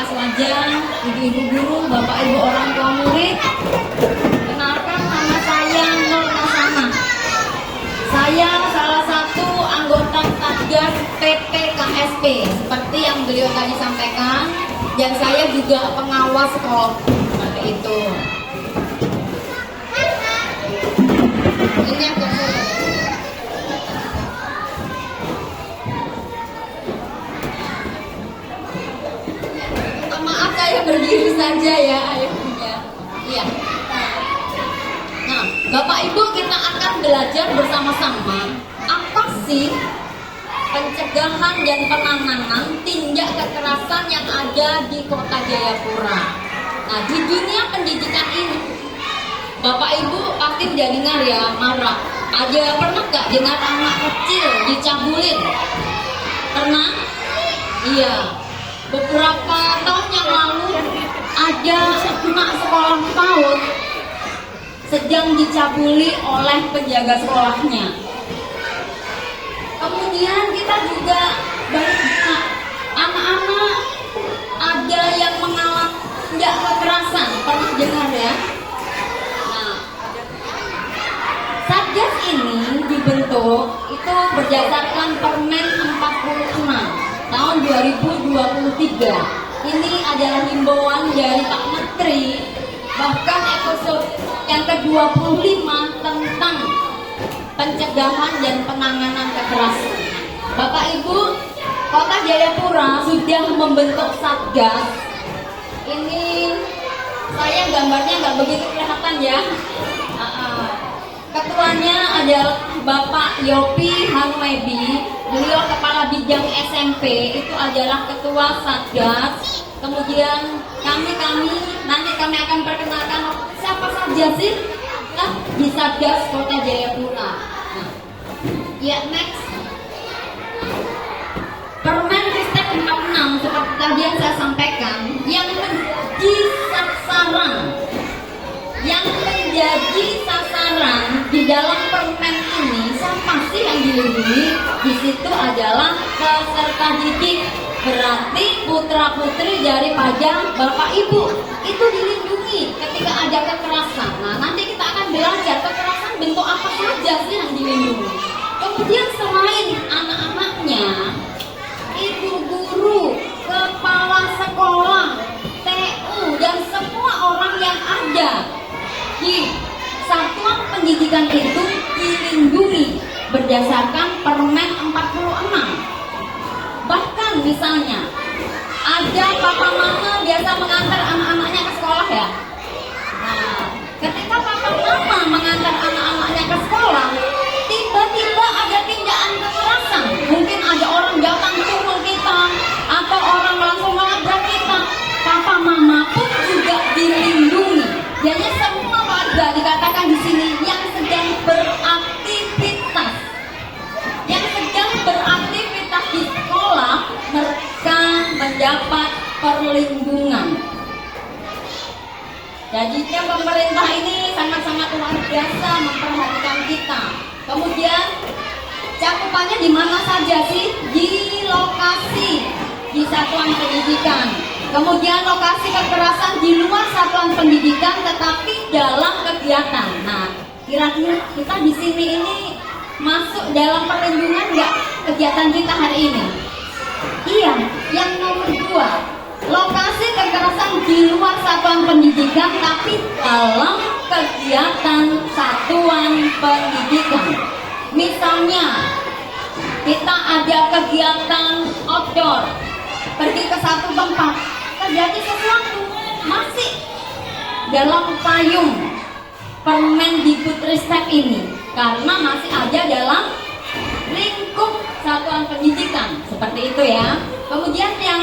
kelas wajah, ibu-ibu guru, bapak ibu orang tua murid. Kenalkan nama saya Nur Nasama. Saya salah satu anggota Satgas PPKSP seperti yang beliau tadi sampaikan, dan saya juga pengawas sekolah seperti itu. Ini yang maaf saya berdiri saja ya ayahnya. Iya. Nah, Bapak Ibu, kita akan belajar bersama-sama apa sih pencegahan dan penanganan tindak kekerasan yang ada di Kota Jayapura. Nah, di dunia pendidikan ini, Bapak Ibu pasti udah dengar ya, marah. Ada pernah gak dengar anak kecil dicabulin? Pernah? Iya. Beberapa tahun yang lalu ada anak sekolah PAUD sedang dicabuli oleh penjaga sekolahnya. Kemudian kita juga banyak anak-anak ada yang mengalami tindak kekerasan, pernah dengar ya? Nah, Satgas ini dibentuk itu berdasarkan Permen 46 tahun 2023. Ini adalah himbauan dari Pak Menteri, bahkan episode yang ke-25 tentang pencegahan dan penanganan kekerasan. Bapak Ibu, Kota Jayapura sudah membentuk Satgas. Ini saya gambarnya nggak begitu kelihatan ya. Ketuanya adalah Bapak Yopi Hanuebi. Beliau kepala bidang SMP, itu adalah ketua Satgas. Kemudian kami nanti kami akan perkenalkan siapa saja sih di Satgas Kota Jayapura. Nah, ya next. Permen Ristek 46 seperti tadi yang saya sampaikan, yang menjadi sasaran di dalam permen ini, siapa sih yang dilindungi? Di situ adalah peserta didik, berarti putra putri daripada bapak ibu itu dilindungi ketika ada kekerasan. Nah, nanti kita akan belajar kekerasan bentuk apa saja sih yang dilindungi. Kemudian selain anak-anaknya, ibu guru, kepala sekolah, TU, dan semua orang yang ada di satuan pendidikan itu dilindungi berdasarkan Permen 46. Bahkan misalnya ada papa mama biasa mengantar anak-anaknya ke sekolah ya. Nah, ketika papa mama mengantar anak-anaknya ke sekolah, tiba-tiba ada tindakan kekerasan. Mungkin ada orang datang pukul kita atau orang langsung menabrak kita. Papa mama pun juga dilindungi. Jadi semua warga dikatakan di sini yang sedang beraktivitas, di sekolah, mereka mendapat perlindungan. Jadinya pemerintah ini sangat-sangat luar biasa memperhatikan kita. Kemudian cakupannya di mana saja sih? Di lokasi, di satuan pendidikan. Kemudian lokasi kekerasan di luar satuan pendidikan, tetapi dalam kegiatan. Nah, kira-kira kita di sini ini masuk dalam perlindungan nggak kegiatan kita hari ini? Iya, yang nomor 2, lokasi kekerasan di luar satuan pendidikan tapi dalam kegiatan satuan pendidikan. Misalnya kita ada kegiatan outdoor, pergi ke satu tempat, terjadi sesuatu, masih dalam payung Permendikbudristek ini, karena masih ada dalam lingkup satuan pendidikan, seperti itu ya. Kemudian yang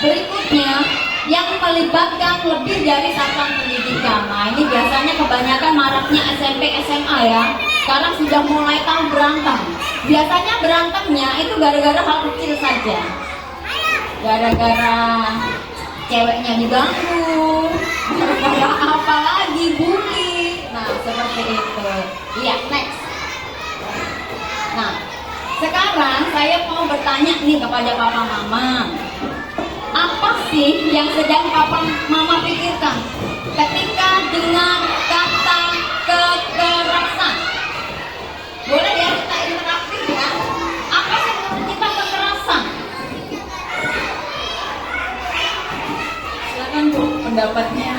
berikutnya, yang melibatkan lebih dari satuan pendidikan. Nah, ini biasanya kebanyakan maraknya SMP SMA ya. Sekarang sudah mulai tahu berantem. Biasanya berantemnya itu gara-gara hal kecil saja. Gara-gara ceweknya diganggu, gara-gara apa lagi, bully. Nah, seperti itu. Iya, next. Nah, Sekarang saya mau bertanya nih kepada papa mama. Apa sih yang sedang papa mama pikirkan ketika dengar kata kekerasan? Boleh ya kita interaktif ya. Apa sih menurut kita kekerasan? Silakan Bu, pendapatnya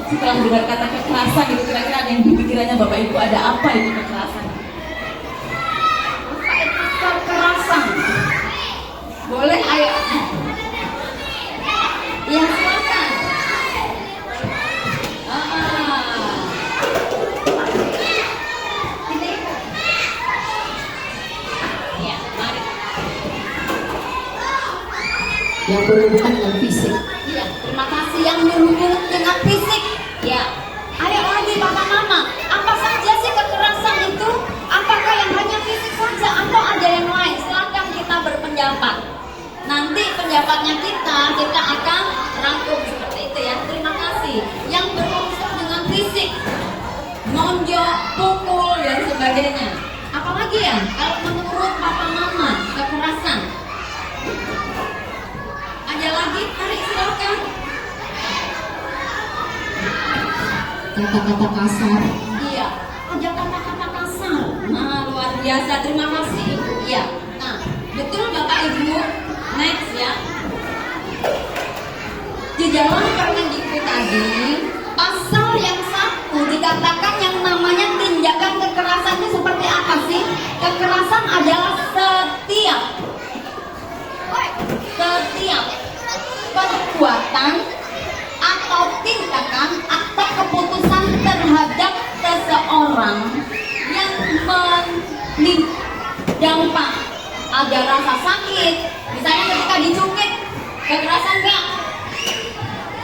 setelah dengar kata kekerasan itu kira-kira ada yang di pikirannya Bapak Ibu, ada apa itu kekerasan? Apa itu kekerasan? Boleh ayo. Ya silakan. Ini. Ya, mari. Yang berhubungan dengan fisik. Iya, terima kasih yang berhubungan dengan fisik. Ya, ayo lagi papa mama. Apa saja sih kekerasan itu? Apakah yang hanya fisik saja atau ada yang lain? Silakan kita berpendapat. Nanti pendapatnya kita akan rangkum seperti itu ya. Terima kasih. Yang berunsur dengan fisik, nonjok, pukul dan sebagainya. Apalagi ya? Kalau menurut papa mama kekerasan. Ada lagi? Mari silakan. Kata-kata kasar. Iya, ada kata-kata kasar. Nah, luar biasa. Terima kasih. Iya. Nah, betul Bapak Ibu. Next ya. Di dalam Permendikbud tadi, pasal yang 1 dikatakan yang namanya tindakan kekerasan itu seperti apa sih? Kekerasan adalah setiap perbuatan atau tindakan atau keputusan terhadap seseorang yang berdampak ada rasa sakit, misalnya ketika dicungkit, kekerasan enggak?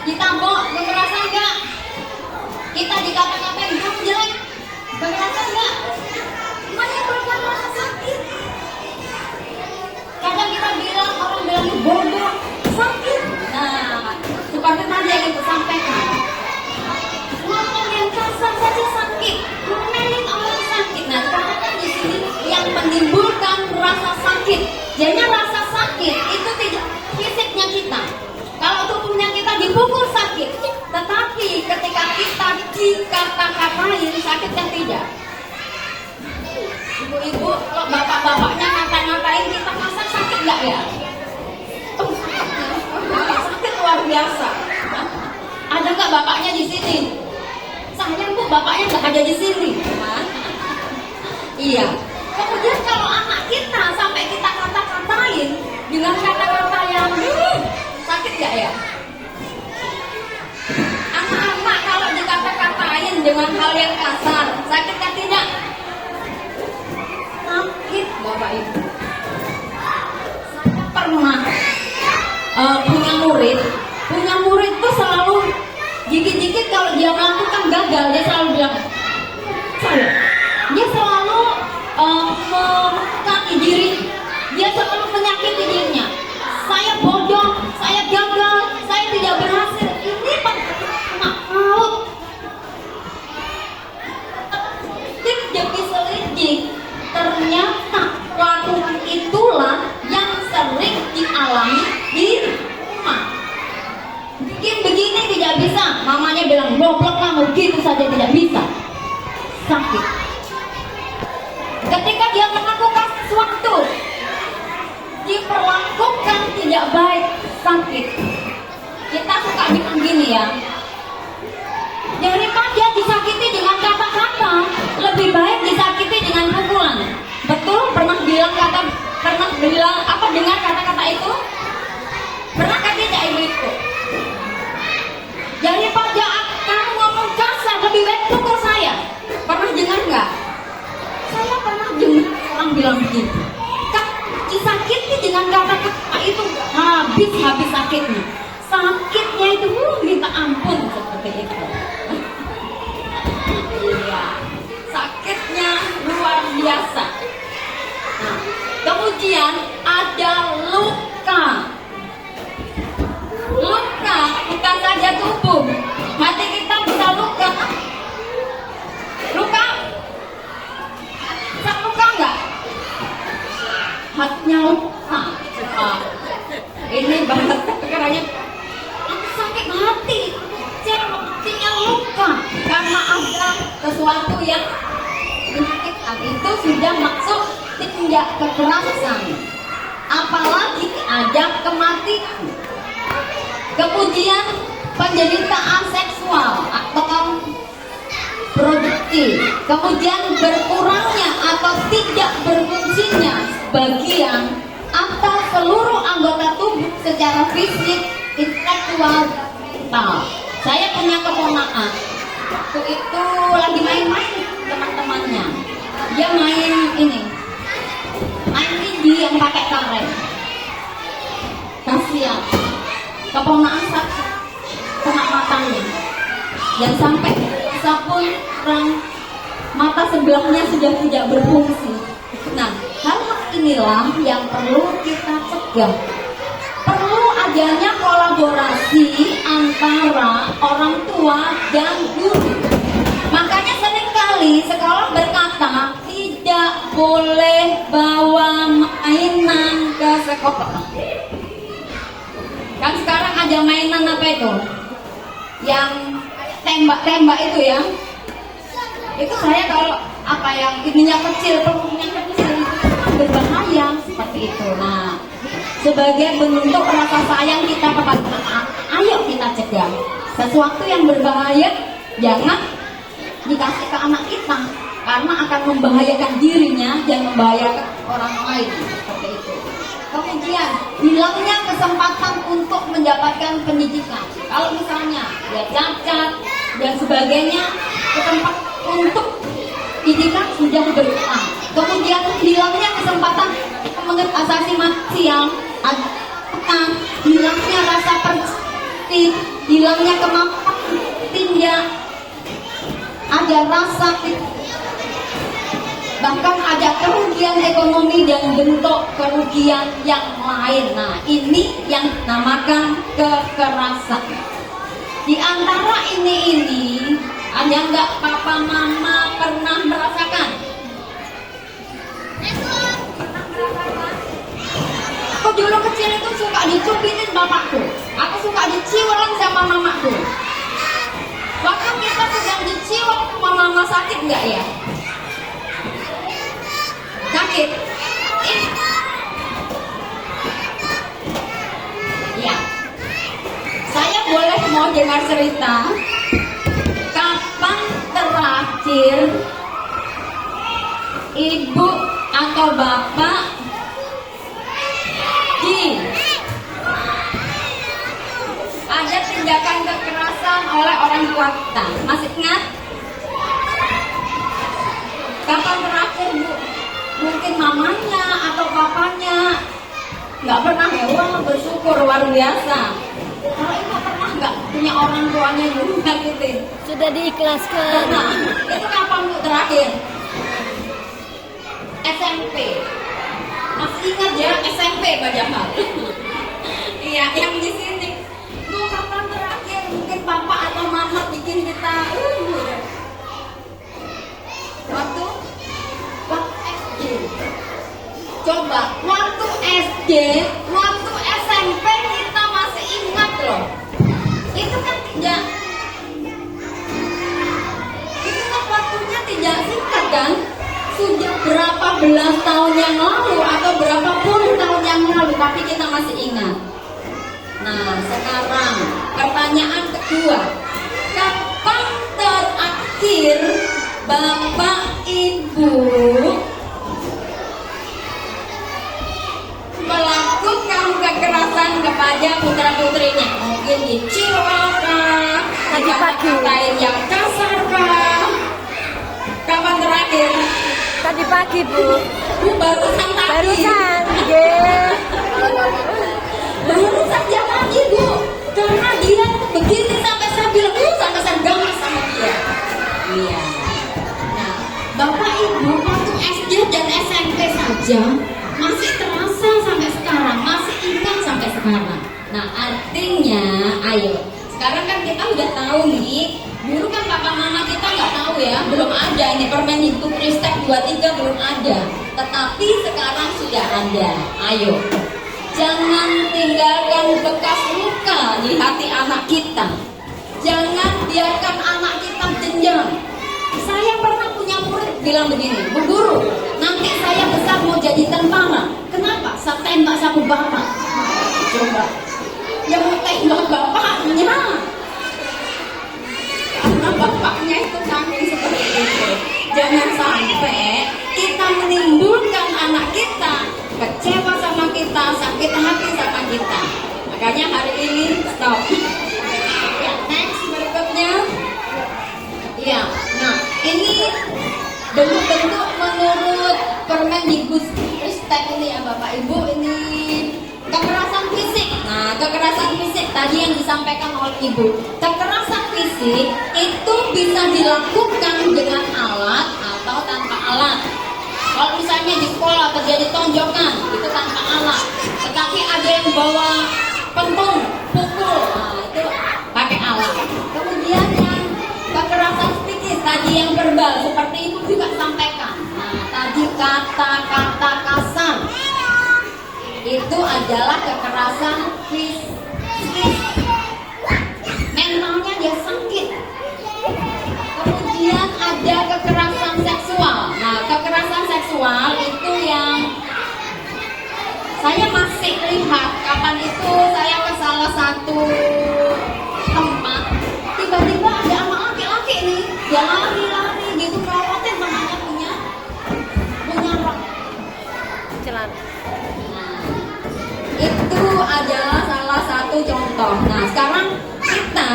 Ditabok, kekerasan enggak? Kita dikata-katain kamu jelek, kekerasan enggak? Menimbulkan rasa sakit. Kadang kita bilang, orang bilang bodoh, sakit. Nah, seperti tadi yang ibu sampaikan, ngomong yang kasar saja sakit, ngomelin orang sakit. Nah, katakan di sini yang menimbulkan rasa sakit. Jadi rasa sakit itu tidak fisiknya kita. Kalau tubuhnya kita dipukul sakit, tetapi ketika kita dikata-katain sakit yang tidak. Ibu-ibu, kalau bapak-bapaknya ngata-ngatain kita kasar sakit nggak ya? Sakit luar biasa. Ada nggak bapaknya di sini? Sayang Bu, bapaknya nggak ada di sini. Iya. Kemudian kalau anak kita sampai kita kata-katain dengan kata-kata yang sakit nggak ya? Anak-anak kalau dikata-katain dengan hal yang kasar, sakit kan tidak? Sakit Bapak Ibu. Saya pernah punya murid tuh selalu dikit-dikit kalau dia melakukan gagal dia selalu bilang saya. Dia selalu menyakiti diri, dia selalu menyakiti dirinya. Saya bodoh, saya gagal, saya tidak berhasil. Ini maut. Jadi selidik. Ternyata lakukan itulah yang sering dialami di rumah. Bikin begini tidak bisa, mamanya bilang goblok kamu gitu saja tidak bisa. Sakit. Ketika dia melakukan sesuatu diperlakukan tidak baik, sakit. Kita suka bilang gini ya, daripada disakiti dengan kata-kata, lebih baik disakiti dengan pukulan. Betul? Pernah bilang apa dengar kata-kata itu? Pernah kan tidak ibu-ibu? Daripada kamu ngomong kasar, lebih baik pukul saya. Pernah dengar nggak? Saya pernah dengar orang bilang begini, disakiti dengan kata-kata itu habis sakitnya. Sakitnya itu minta ampun seperti itu. Iya, sakitnya luar biasa. Nah, kemudian ada luka. Luka bukan saja tubuh, hati kita bisa luka. Luka? Luka enggak? sudah masuk tindak kekerasan, apalagi ajak kematian. Kemudian penderitaan seksual atau produktif, kemudian berkurangnya atau tidak berfungsinya bagian atau seluruh anggota tubuh secara fisik, intelektual, mental. Saya punya keponakan, waktu itu lagi main-main teman-temannya, dia main tinggi yang pakai karet. Kasihan, keponakan sakit kena matanya, yang sampai pun orang mata sebelahnya sudah tidak berfungsi. Nah, hal inilah yang perlu kita cegah. Perlu adanya kolaborasi antara orang tua dan guru. Makanya seringkali sekolah berkata tidak boleh bawa mainan ke sekolah. Kan sekarang ada mainan apa itu? Yang tembak-tembak itu ya. Itu saya kalau apa yang ininya kecil, pelurunya kecil, berbahaya seperti itu. Nah, sebagai bentuk rasa sayang kita kepada anak, ayo kita cegah. Sesuatu yang berbahaya jangan dikasih ke anak kita, karena akan membahayakan dirinya dan membahayakan orang lain seperti itu. Kemudian hilangnya kesempatan untuk mendapatkan pendidikan. Kalau misalnya ya cacat dan sebagainya, kesempatan untuk pendidikan sudah berkurang. Kemudian hilangnya kesempatan mengenai asasi manusia, hilangnya rasa percaya, hilangnya kemampuan tindak, ada rasa, bahkan ada kerugian ekonomi dan bentuk kerugian yang lain. Nah, ini yang dinamakan kekerasan. Di antara ini ada nggak papa mama pernah merasakan? Aku dulu kecil itu suka dicubitin bapakku, aku suka diciuran sama mamaku. Waktu kita sedang dicium sama mama, sakit nggak ya? Sakit. Ya. Saya boleh mau dengar cerita kapan terakhir ibu atau bapak ada tindakan kekerasan oleh orang tua kita? Masih ingat? Kapan terakhir bu? Mungkin mamanya atau papanya. Nggak pernah ya? Wah, bersyukur luar biasa. Kalau ibu pernah nggak punya orang tuanya juga gitu? Sudah diikhlaskan. Nah, itu kapan bu terakhir? SMP. Masih ingat ya SMP padahal. Iya, yang di sini. Bu, kapan terakhir mungkin papa atau mama bikin kita waktu SD. Coba waktu SD, waktu SMP kita masih ingat loh. Itu kan tidak, itu kan waktunya tidak singkat kan? Sudah berapa belas tahun yang lalu atau berapa puluh tahun yang lalu, tapi kita masih ingat. Nah, sekarang pertanyaan kedua, kapan terakhir bapak ibu melakukan kekerasan kepada putra putrinya? Mungkin dicium, kata-katain yang kasar kah? Kapan terakhir? Tadi pagi bu. Barusan tadi. Barusan. Yeah. Baru saja pagi bu, karena dia begini sampai saya bilang, sampai saya gamas sama dia. Iya. Nah, bapak ibu waktu SD dan SMP saja masih terasa sampai sekarang, masih ingat sampai sekarang. Nah, artinya, ayo, sekarang kan kita udah tahu nih. Dulu kan papa mama kita nggak tahu ya, belum ada ini Permendikbudristek 23 belum ada. Tetapi sekarang sudah ada. Ayo. Jangan tinggalkan bekas luka di hati anak kita. Jangan biarkan anak kita dendam. Saya pernah punya murid bilang begini, Bu Guru, nanti saya besar mau jadi tentara. Kenapa? Saya tembak sama bapak. Coba, yang mau tembak bapaknya. Karena bapaknya itu saking seperti itu. Jangan sampai kita menimbulkan anak kita kecewa sama kita, sakit hati sama kita. Makanya hari ini stop. Ya, next berikutnya. Ya, nah ini bentuk-bentuk menurut Permendikbudristek ini ya Bapak Ibu, ini kekerasan fisik. Nah, kekerasan fisik tadi yang disampaikan oleh Ibu, kekerasan fisik itu bisa dilakukan dengan alat atau tanpa alat. Kalau misalnya di sekolah terjadi tonjokan, itu tanpa alat. Tetapi ada yang bawa pentung, pukul, nah itu pakai alat. Kemudian yang kekerasan psikis tadi yang verbal, seperti Ibu juga sampaikan. Nah, tadi kata-kata kasar itu adalah kekerasan fisik. Mentalnya dia sakit. Kemudian ada kekerasan seksual. Nah, kekerasan seksual itu yang saya masih lihat kapan itu saya ke salah satu tempat, tiba-tiba ada anak laki-laki nih, dia lari-lari gitu, melototin temannya punya rok. Celana. Itu adalah salah satu contoh. Nah, sekarang kita,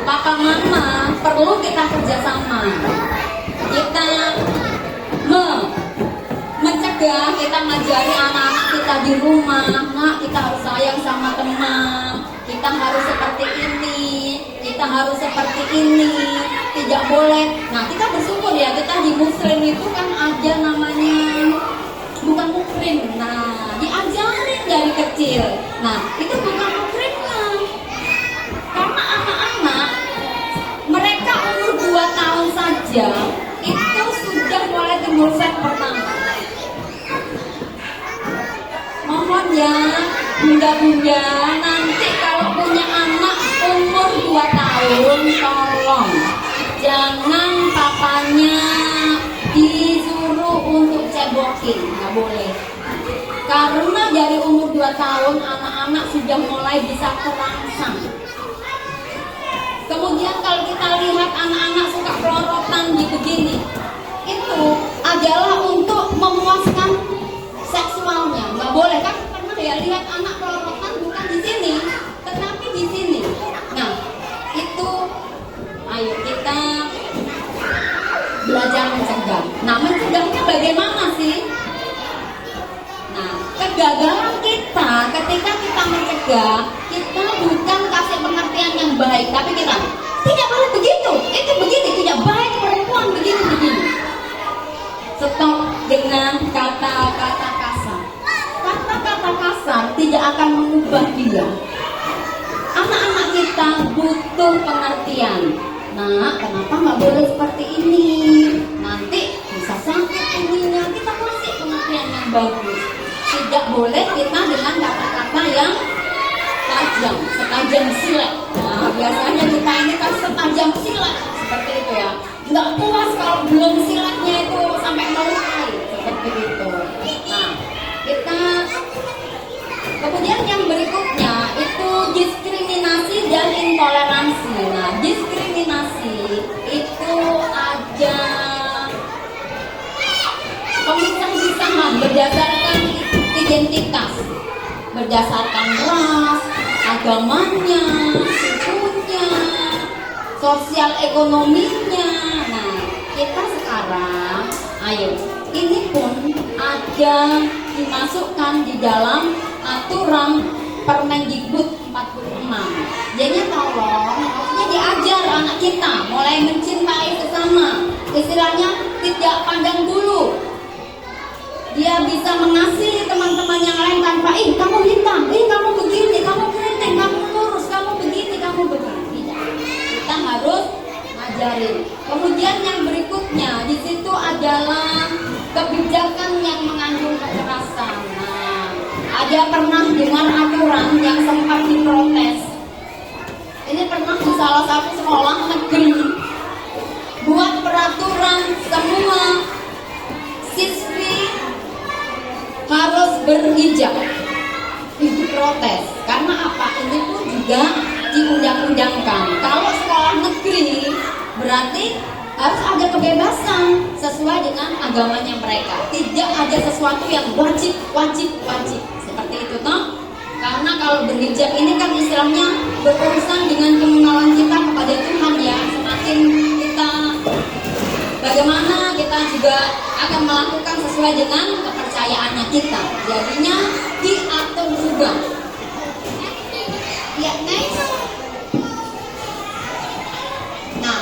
papa mama, perlu kita kerjasama. Kita mencegah, kita ngajari anak-anak kita di rumah. Nah, kita harus sayang sama teman. Kita harus seperti ini. Kita harus seperti ini. Tidak boleh. Nah, kita bersyukur ya, kita di Muslim itu kan ada namanya bukan mukrim. Nah, diajarin dari kecil. Nah, itu bukan mukrimnya. Karena anak-anak mereka umur 2 tahun saja itu sudah mulai timbul seks pertama. Mohon ya, bunda-bunda, nanti kalau punya anak umur 2 tahun, tolong jangan papanya disuruh untuk cebokin, nggak boleh. Karena dari umur 2 tahun anak-anak sudah mulai bisa terangsang. Kemudian kalau kita lihat anak-anak suka pelorotan begini, itu adalah untuk memuaskan seksualnya, nggak boleh kan? Pernah ya lihat anak pelorotan bukan di sini, tetapi di sini. Nah, itu ayo kita belajar mencegah. Nah, mencegahnya bagaimana sih? Nah, kegagalan kita ketika kita mencegah, kita bukan kasih pengertian yang baik, tapi kita tidak boleh begitu, itu begini, tidak baik perempuan begini. Stop dengan kata-kata kasar. Kata-kata kasar tidak akan mengubah dia. Anak-anak kita butuh pengertian. Nah, kenapa nggak boleh seperti ini? Nanti bisa sakit ininya. Kita kasih pengertian yang bagus. Tidak boleh kita dengan kata-kata yang tajam, setajam silet. Nah, biasanya kita ini kan setajam silet seperti itu ya. Nggak puas kalau belum siletnya itu sampai melukai seperti itu. Nah, kita kemudian yang berikutnya itu diskriminasi dan intoleransi. Nah, diskriminasi itu ada pemisah-misahan berdasarkan identitas, berdasarkan ras, agamanya, sukunya, sosial ekonominya. Nah, kita sekarang, ayo, ini pun ada dimasukkan di dalam aturan Permendikbud 46. Jadi tolong, maksudnya diajar anak kita mulai mencintai sesama. Istilahnya tidak pandang bulu. Dia bisa mengasihi teman-teman yang lain tanpa kamu hitam, kamu begini, kamu keriting, kamu lurus, kamu begini, kamu begini. Tidak. Kita harus ngajarin. Kemudian yang berikutnya di situ adalah kebijakan yang mengandung kekerasan. Nah, ada pernah dengar aturan yang sempat diprotes. Ini pernah di salah satu sekolah negeri buat peraturan semua siswi harus berhijab. Itu protes. Karena apa? Ini pun juga diundang-undangkan. Kalau sekolah negeri berarti harus ada kebebasan sesuai dengan agamanya mereka. Tidak ada sesuatu yang wajib seperti itu toh. Karena kalau berhijab ini kan istilahnya berurusan dengan pengenalan kita kepada Tuhan ya. Semakin kita bagaimana kita juga akan melakukan sesuai dengan kepercayaannya kita. Jadinya diatur juga. Ya, next. Nah,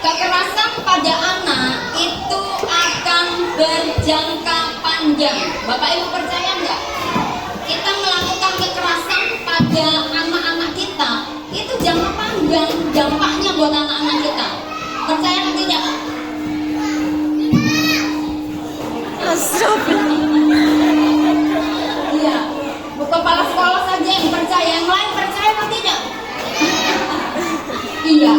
kekerasan pada anak itu akan berjangka panjang. Bapak Ibu percaya nggak? Kita melakukan kekerasan pada anak-anak kita itu jangka panjang dampaknya buat anak-anak kita. Percaya atau tidak? Iya, kepala sekolah saja yang percaya, yang lain percaya atau tidak? Iya,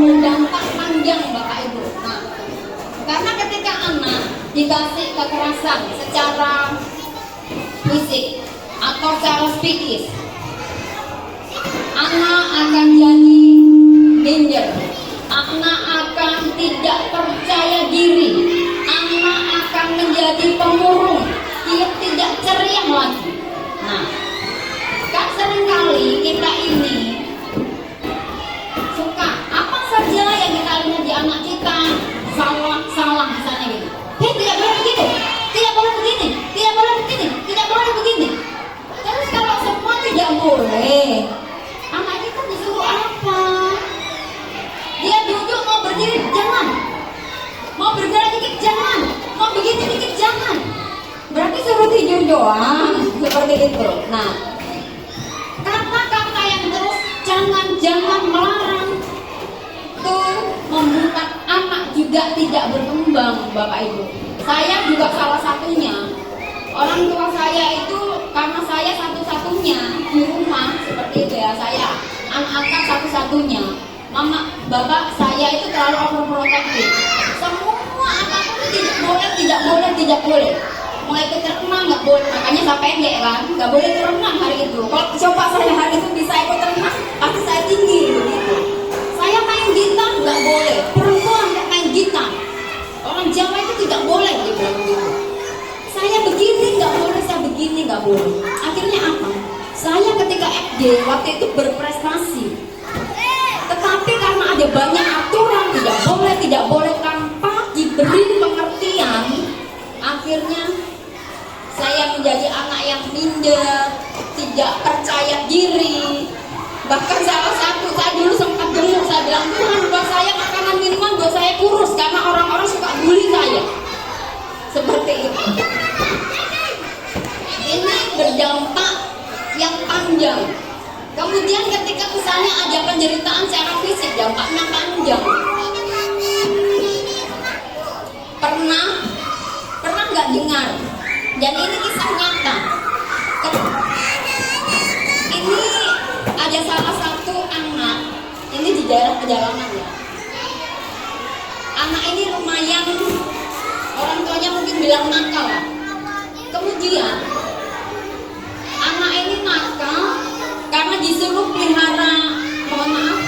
berdampak panjang Bapak Ibu. Nah, karena ketika anak dikasih kekerasan secara fisik atau secara psikis, anak akan jadi minder, anak akan tidak percaya diri, anak akan menjadi pemurung, dia tidak ceria lagi. Nah, kan seringkali kita ini suka apa saja yang kita lihat di anak kita salah misalnya gitu. Tidak boleh begitu, tidak boleh begini, tidak boleh begini, tidak boleh begini. Terus kalau semua tidak boleh, anak kita disuruh apa? Dia duduk mau berdiri jangan, mau bergerak dikit jangan, mau begini dikit jangan. Berarti suruh tidur doang seperti itu. Nah, kata-kata yang terus jangan melarang tuh membuat anak juga tidak berkembang Bapak Ibu. Saya juga salah satunya. Orang tua saya itu karena saya satu-satunya di rumah seperti itu ya. Saya anak angkat satu-satunya. Mama, bapak saya itu terlalu overprotective. Semua apapun tidak boleh. Mulai ikut renang nggak boleh, makanya saya pendek kan, nggak boleh ikut renang hari itu. Kalau coba saya hari itu bisa ikut renang, pasti saya tinggi begitu. Saya main gitar nggak boleh, perempuan nggak main gitar. Orang Jawa itu tidak boleh dibilang begitu. Saya begini nggak boleh, saya begini nggak boleh. Akhirnya apa? Saya ketika SD waktu itu berprestasi. Tetapi karena ada banyak aturan tidak boleh tanpa diberi pengertian, akhirnya saya menjadi anak yang minder, tidak percaya diri. Bahkan salah satu, saya dulu sempat gemuk, saya bilang Tuhan buat saya makanan minuman buat saya kurus karena orang-orang suka bully saya. Seperti itu. Ini berdampak yang panjang. Kemudian ketika misalnya ada penderitaan secara fisik, dampaknya panjang. Pernah nggak dengar? Dan ini kisah nyata. Ini ada salah satu anak, ini di daerah pedalaman ya. Anak ini lumayan, orang tuanya mungkin bilang nakal lah. Kemudian anak ini nakal karena disuruh pelihara, mohon maaf,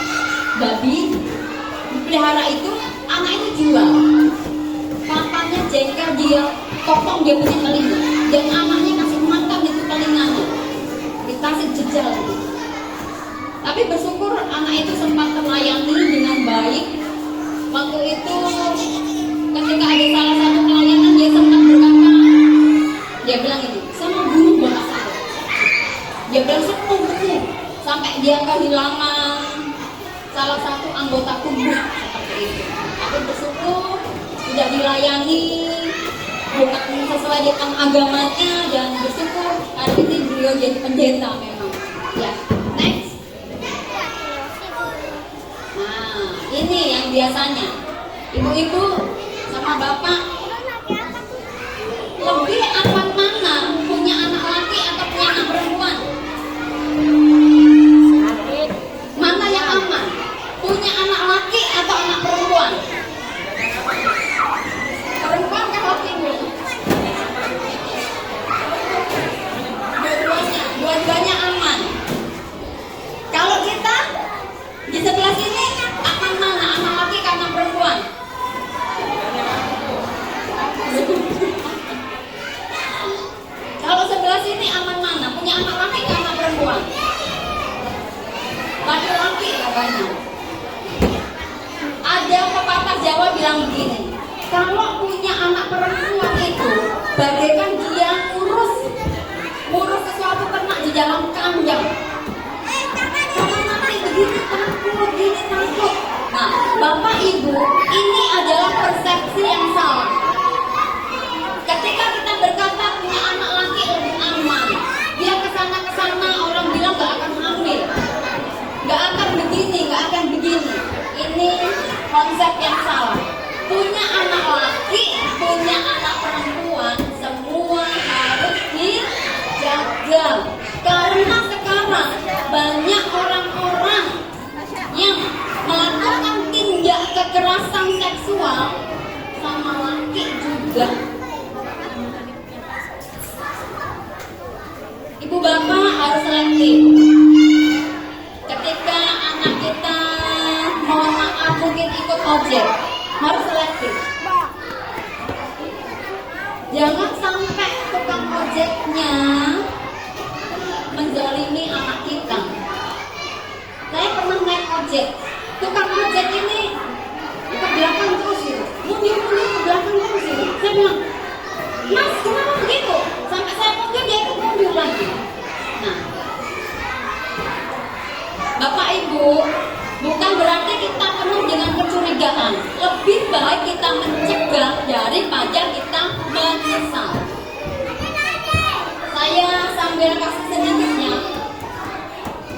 babi. Dipelihara itu, anak ini jual. Papanya jengkel, dia potong dia punya telinga, dan anaknya kasih makan itu telinganya, dikasih jejal gitu. Tapi bersyukur anak itu sempat terlayani dengan baik. Waktu itu ketika ada salah satu pelayanan, dia sempat berkata, dia bilang ini, sama guru bapak saya. Dia bilang semua betul, sampai dia kehilangan salah satu anggota tubuh seperti itu. Tapi bersyukur sudah dilayani bukan sesuai dengan agamanya, dan bersyukur hari ini beliau jadi pendeta memang. Ya, next. Nah, ini yang biasanya ibu-ibu sama bapak lebih aman mana punya anak laki atau punya anak perempuan? Mana ini aman mana? Punya anak laki atau anak perempuan? Laki-laki katanya. Ada pepatah Jawa bilang begini, kalau punya anak perempuan itu bagaikan dia ngurus sesuatu ternak di dalam kandang. Kalau nanti begini takut. Nah, Bapak Ibu, ini adalah persepsi yang salah. Ketika kita berkata punya anak laki lebih aman, dia kesana orang bilang gak akan hamil, gak akan begini. Ini konsep yang salah. Punya anak laki, punya anak perempuan, semua harus dijaga. Karena sekarang banyak orang-orang yang melakukan tindak kekerasan seksual sama laki juga. Ibu bapak harus selektif. Ketika anak kita mohon maaf mungkin ikut ojek, harus selektif. Jangan sampai tukang ojeknya menzalimi anak kita. Saya pernah naik ojek, tukang ojek ini ke belakang terus ya, mundur ke belakang terus ya. Saya bilang, Mas kenapa begitu? Sampai saya mundur dia ikut mundur lagi. Nah, Bapak Ibu, bukan berarti kita penuh dengan kecurigaan. Lebih baik kita mencegah daripada kita menyesal. Saya sambil kasih sedikitnya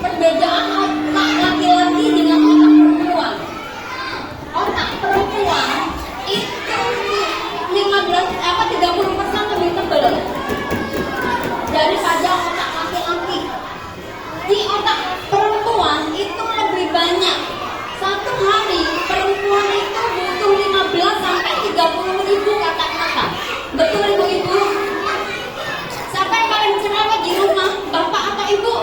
perbedaan otak laki-laki dengan otak perempuan. Otak perempuan itu 30% lebih tebal daripada otak laki-laki. Di otak perempuan itu lebih banyak. Satu hari perempuan itu butuh 15 sampai 30 ribu kata-kata. Betul ibu-ibu? Siapa yang paling cerewet di rumah? Bapak atau ibu?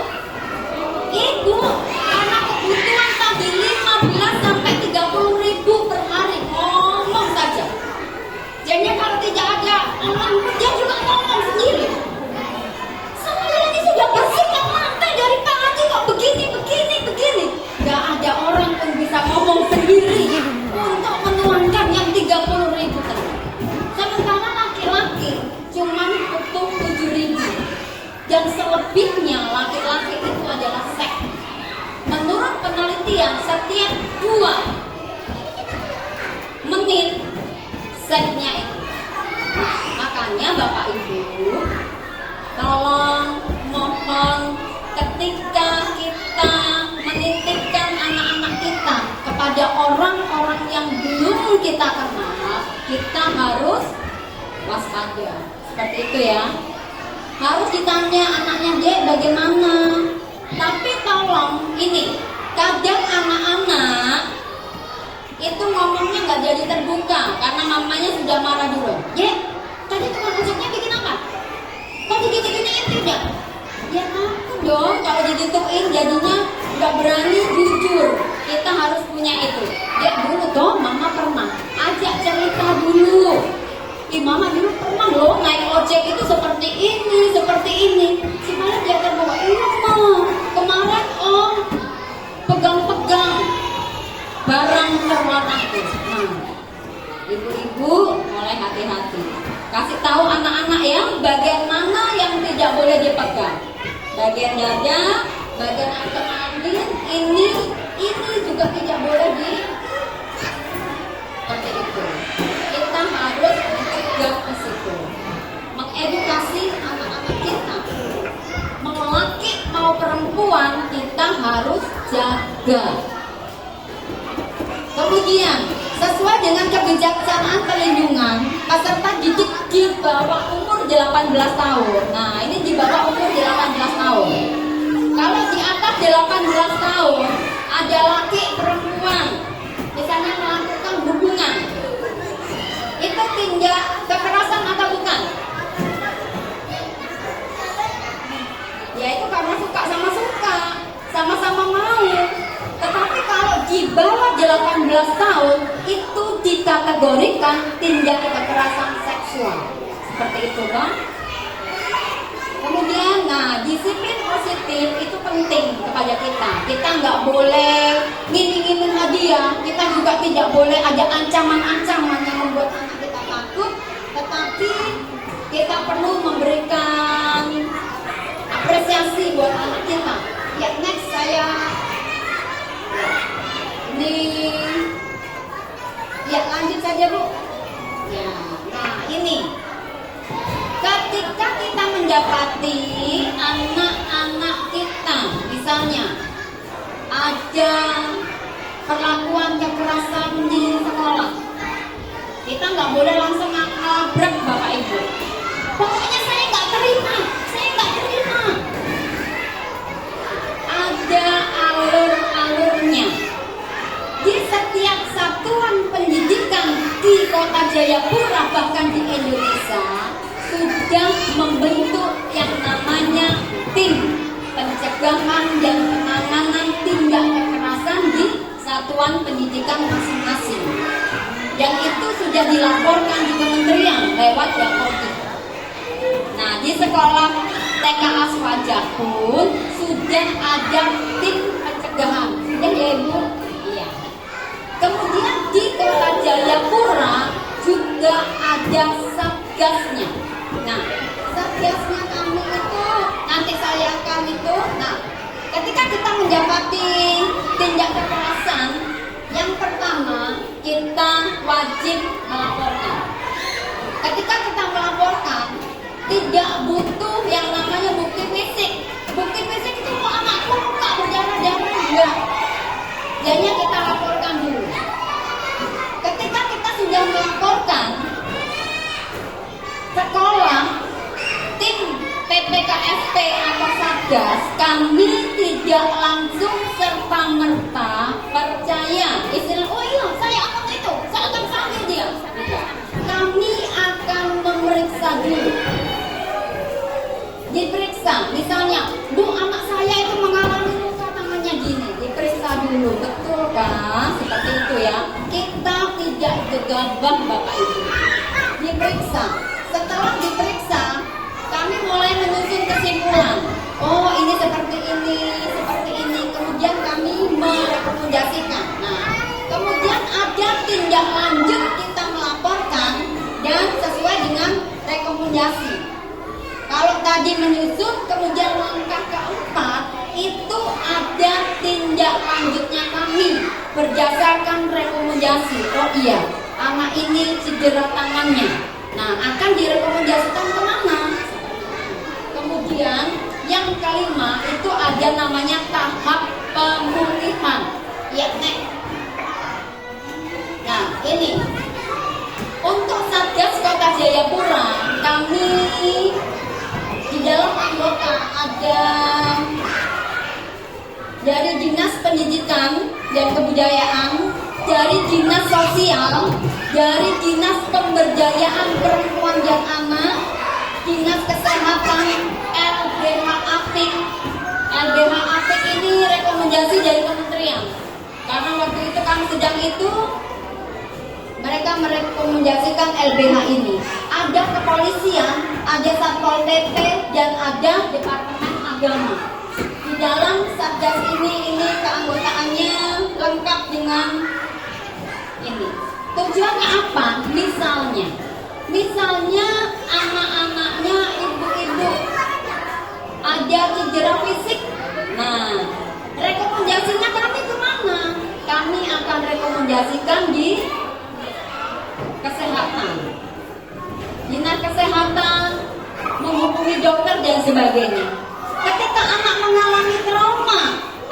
Ibu, karena kebutuhan tadi 15 sampai 30 ribu per hari. Ngomong saja. Jadi kalau tidak ada orang, dia juga ngomong sendiri. Saya ini sudah bersihkan lantai dari pagi kok begini. Gak ada orang pun bisa ngomong sendiri untuk menuangkan yang 30 ribu tadi. Sementara laki-laki cuman butuh 7 ribu. Dan selebihnya laki-laki itu adalah seks. Menurut penelitian, setiap 2 menit seksnya itu. Makanya Bapak Ibu, tolong mohon ketika kita menitipkan anak-anak kita kepada orang-orang yang belum kita kenal, kita harus waspada. Seperti itu ya. Harus ditanya anaknya dia bagaimana. Tapi tolong ini, kadang anak-anak itu ngomongnya nggak jadi terbuka karena mamanya sudah marah dulu. Tadi tukang ojeknya bikin apa? Kok digini-giniin tidak? Ya takut dong kalau digituin jadinya nggak berani jujur. Kita harus punya itu. Dulu dong mama pernah ajak cerita dulu. Mama dulu pernah loh naik ojek itu seperti ini supaya dia terbawa. Iya mah kemarin pegang-pegang barang terlarang. Nah, ibu-ibu mulai hati-hati. Kasih tahu anak-anak yang bagian mana yang tidak boleh dipegang. Bagian dada, bagian angin, ini juga tidak boleh seperti itu. Kita harus mencegah ke situ, mengedukasi anak-anak kita. Mau laki mau perempuan kita harus jaga. Kemudian sesuai dengan kebijaksanaan perlindungan, peserta didik di bawah umur 18 tahun. Nah, ini di bawah umur 18 tahun. Kalau di atas 18 tahun, ada laki perempuan, misalnya melakukan hubungan, itu tindak kekerasan atau bukan? Ya itu karena suka sama suka, sama-sama mau. Tetapi kalau di bawah 18 tahun itu dikategorikan tindak kekerasan seksual. Seperti itu kan? Kemudian kreatif itu penting kepada kita. Kita nggak boleh ngiming-ngiming hadiah. Kita juga tidak boleh ada ancaman-ancaman yang membuat anak kita takut. Tetapi kita perlu memberikan apresiasi buat anak kita. Ya, next saya ini, ya lanjut saja Bu. Ya, nah ini ketika kita mendapati anak-anak kita misalnya ada perlakuan kekerasan di sekolah, kita nggak boleh langsung nabrak Bapak Ibu. Pokoknya saya nggak terima. Ada alur-alurnya. Di setiap satuan pendidikan di Kota Jayapura bahkan di Indonesia sudah membentuk yang namanya tim pencegahan dan penanganan tindak kekerasan di satuan pendidikan masing-masing. Yang itu sudah dilaporkan di kementerian lewat Dapodik. Nah, di sekolah TK Aswaja pun sudah ada tim pencegahan. Sudah ya Ibu? Iya. Kemudian di Kota Jayapura juga ada satgasnya. Nah, satgasnya kami itu nanti saya akan itu. Nah, ketika kita mendapati tindak kekerasan, yang pertama kita wajib melaporkan. Ketika kita melaporkan, tidak butuh yang namanya bukti fisik. Bukti fisik itu mau anakku muka berdarah-darah enggak. Jadinya kita laporkan dulu. Ketika kita sudah melaporkan, sekolah, tim PPKSP atau Satgas, kami tidak langsung serta-merta percaya. Istilah, oh iya, saya akan itu, saya akan panggil dia. Kami akan memeriksa dulu. Diperiksa, misalnya, Bu, anak saya itu mengalami luka tangannya gini. Diperiksa dulu, betul kan? Seperti itu ya. Kita tidak gegabah Bapak Ibu. Diperiksa. Setelah diperiksa, kami mulai menyusun kesimpulan. Oh, ini seperti ini, seperti ini. Kemudian kami merekomendasikan. Nah, kemudian ada tindak lanjut kita melaporkan dan sesuai dengan rekomendasi. Kalau tadi menyusun, kemudian langkah keempat itu ada tindak lanjutnya kami berdasarkan rekomendasi. Oh iya, anak ini cedera tangannya. Nah, akan direkomendasikan kemana? Kemudian yang kelima itu ada namanya tahap pemulihan. Ya, next. Nah, ini untuk Satgas Kota Jayapura, kami di dalam anggota ada dari Dinas Pendidikan dan Kebudayaan, dari Dinas Sosial, dari Dinas Pemberdayaan Perempuan dan Anak, Dinas Kesehatan, LBH Apik. LBH Apik ini rekomendasi dari kementerian. Karena waktu itu kami sedang itu, mereka merekomendasikan LBH ini. Ada kepolisian, ada Satpol PP, dan ada Departemen Agama. Di dalam Satgas ini keanggotaannya lengkap dengan ini. Tujuannya apa? Misalnya anak-anaknya, ibu-ibu ada cedera fisik. Nah, rekomendasinya kami kemana? Kami akan rekomendasikan di kesehatan. Dinas Kesehatan menghubungi dokter dan sebagainya. Ketika anak mengalami trauma,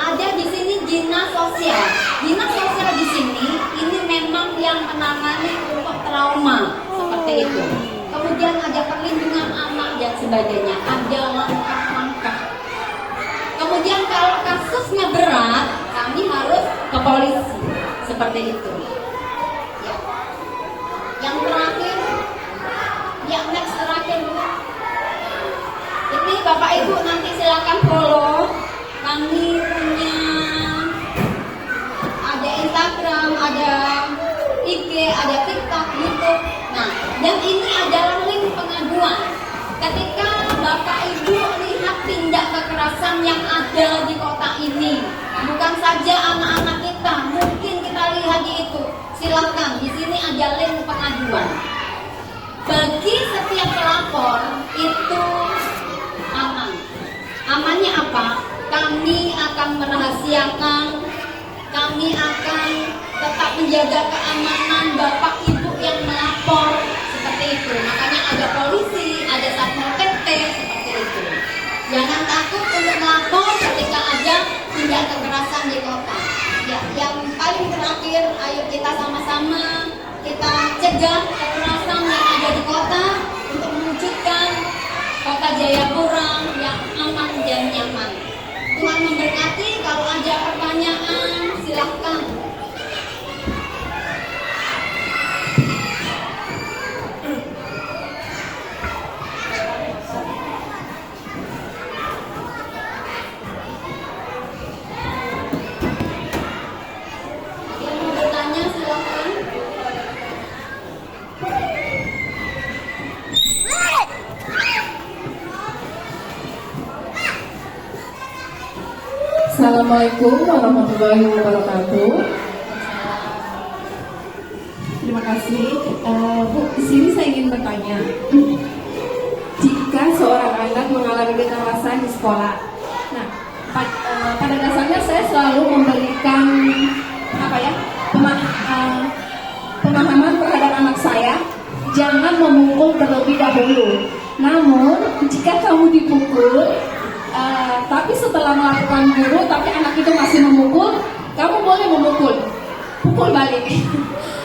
ada di sini Dinas Sosial. Dinas Sosial di sini ini memang yang menangani untuk trauma seperti itu. Kemudian ada perlindungan anak dan sebagainya. Ada langkah-langkah. Kemudian kalau kasusnya berat, kami harus ke polisi seperti itu. Ya. Yang terakhir, yang next terakhir, ini Bapak Ibu nanti silakan follow. Kami punya ada Instagram, ada IG, ada TikTok, YouTube. Nah, dan ini adalah link pengaduan. Ketika Bapak Ibu lihat tindak kekerasan yang ada di kota ini. Bukan saja anak-anak kita, mungkin kita lihat di itu. Silakan, di sini ada link pengaduan. Bagi setiap pelapor itu aman. Amannya apa? Kami akan merahasiakan, kami akan tetap menjaga keamanan bapak ibu yang melapor, seperti itu. Makanya ada polisi, ada satpol pp, seperti itu. Jangan takut untuk melapor ketika ada tindak kekerasan di kota. Ya, yang paling terakhir, ayo kita sama-sama kita cegah kekerasan yang ada di kota untuk mewujudkan kota Jayapura yang aman dan nyaman. Tuhan memberkati. Kalau ada pertanyaan, silahkan. Yang mau bertanya, silahkan. Assalamualaikum warahmatullahi wabarakatuh. Terima kasih. Bu, di sini saya ingin bertanya, jika seorang anak mengalami kekerasan di sekolah, nah pada dasarnya saya selalu memberikan pemahaman terhadap anak saya, jangan memukul terlebih dahulu. Namun jika kamu dipukul, tapi setelah melakukan guru, tapi anak itu masih memukul, kamu boleh pukul balik.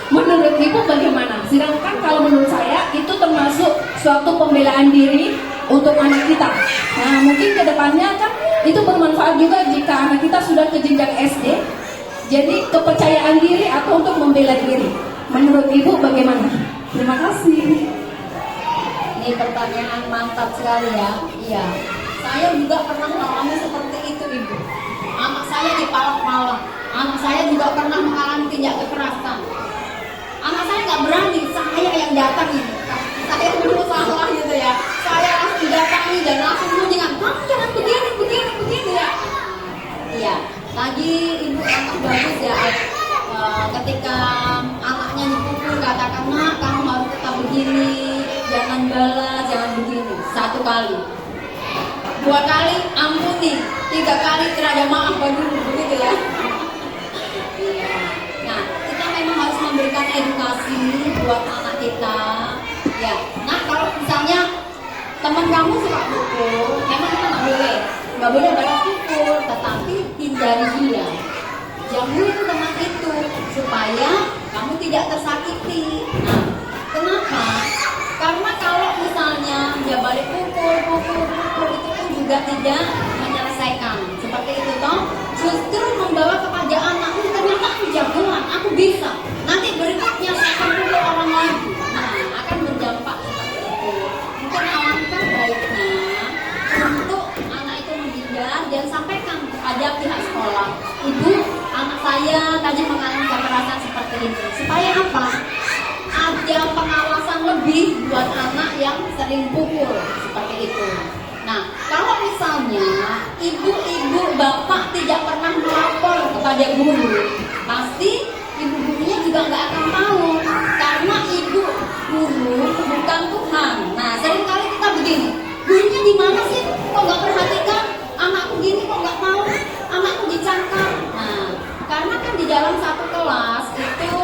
Menurut ibu bagaimana? Sedangkan kalau menurut saya itu termasuk suatu pembelaan diri untuk anak kita. Nah, mungkin kedepannya kan itu bermanfaat juga jika anak kita sudah ke jenjang SD. Jadi kepercayaan diri atau untuk membela diri. Menurut ibu bagaimana? Terima kasih. Ini pertanyaan mantap sekali ya. Iya. Saya juga pernah mengalami seperti itu, Ibu. Anak saya dipalak-palak. Anak saya juga pernah mengalami tindak kekerasan. Anak saya nggak berani, saya yang datang ini. Saya dulu salah gitu ya. Saya langsung datangi dan langsung kunjungan. Kamu jangan begini ya. Iya. Lagi Ibu sangat bagus ya. Ketika anaknya dipukul, katakan, "Nak, kamu harus tetap begini, jangan balas, jangan begini." 1 kali. 2 kali ampuni, 3 kali tidak maaf dulu, begitu ya. Iya. Nah, kita memang harus memberikan edukasi buat anak kita. Ya. Nah, kalau misalnya teman kamu suka pukul, memang kita nggak boleh balas pukul, tetapi hindari dia. Jauhi teman itu supaya kamu tidak tersakiti. Nah, kenapa? Karena kalau misalnya dia balik pukul itu pun juga tidak menyelesaikan. Seperti itu toh, justru membawa kepada anak, ternyata aku jagoan, aku bisa. Nanti berikutnya saya akan pukul orang lagi. Nah, akan berdampak seperti itu. Mungkin alangkah baiknya untuk anak itu menghindar dan sampaikan kepada pihak sekolah. Ibu, anak saya tadi mengalami kekerasan seperti ini. Supaya apa? Ada pengawasan lebih buat anak yang sering pukul seperti itu. Nah, kalau misalnya ibu-ibu bapak tidak pernah melapor kepada guru, pasti ibu gurunya juga nggak akan tahu, karena ibu guru bukan Tuhan. Nah, seringkali kita begini, gurunya di mana sih? Kok nggak perhatikan? Anakku gini kok nggak tahu? Anakku dicangkang. Nah, karena kan di dalam satu kelas itu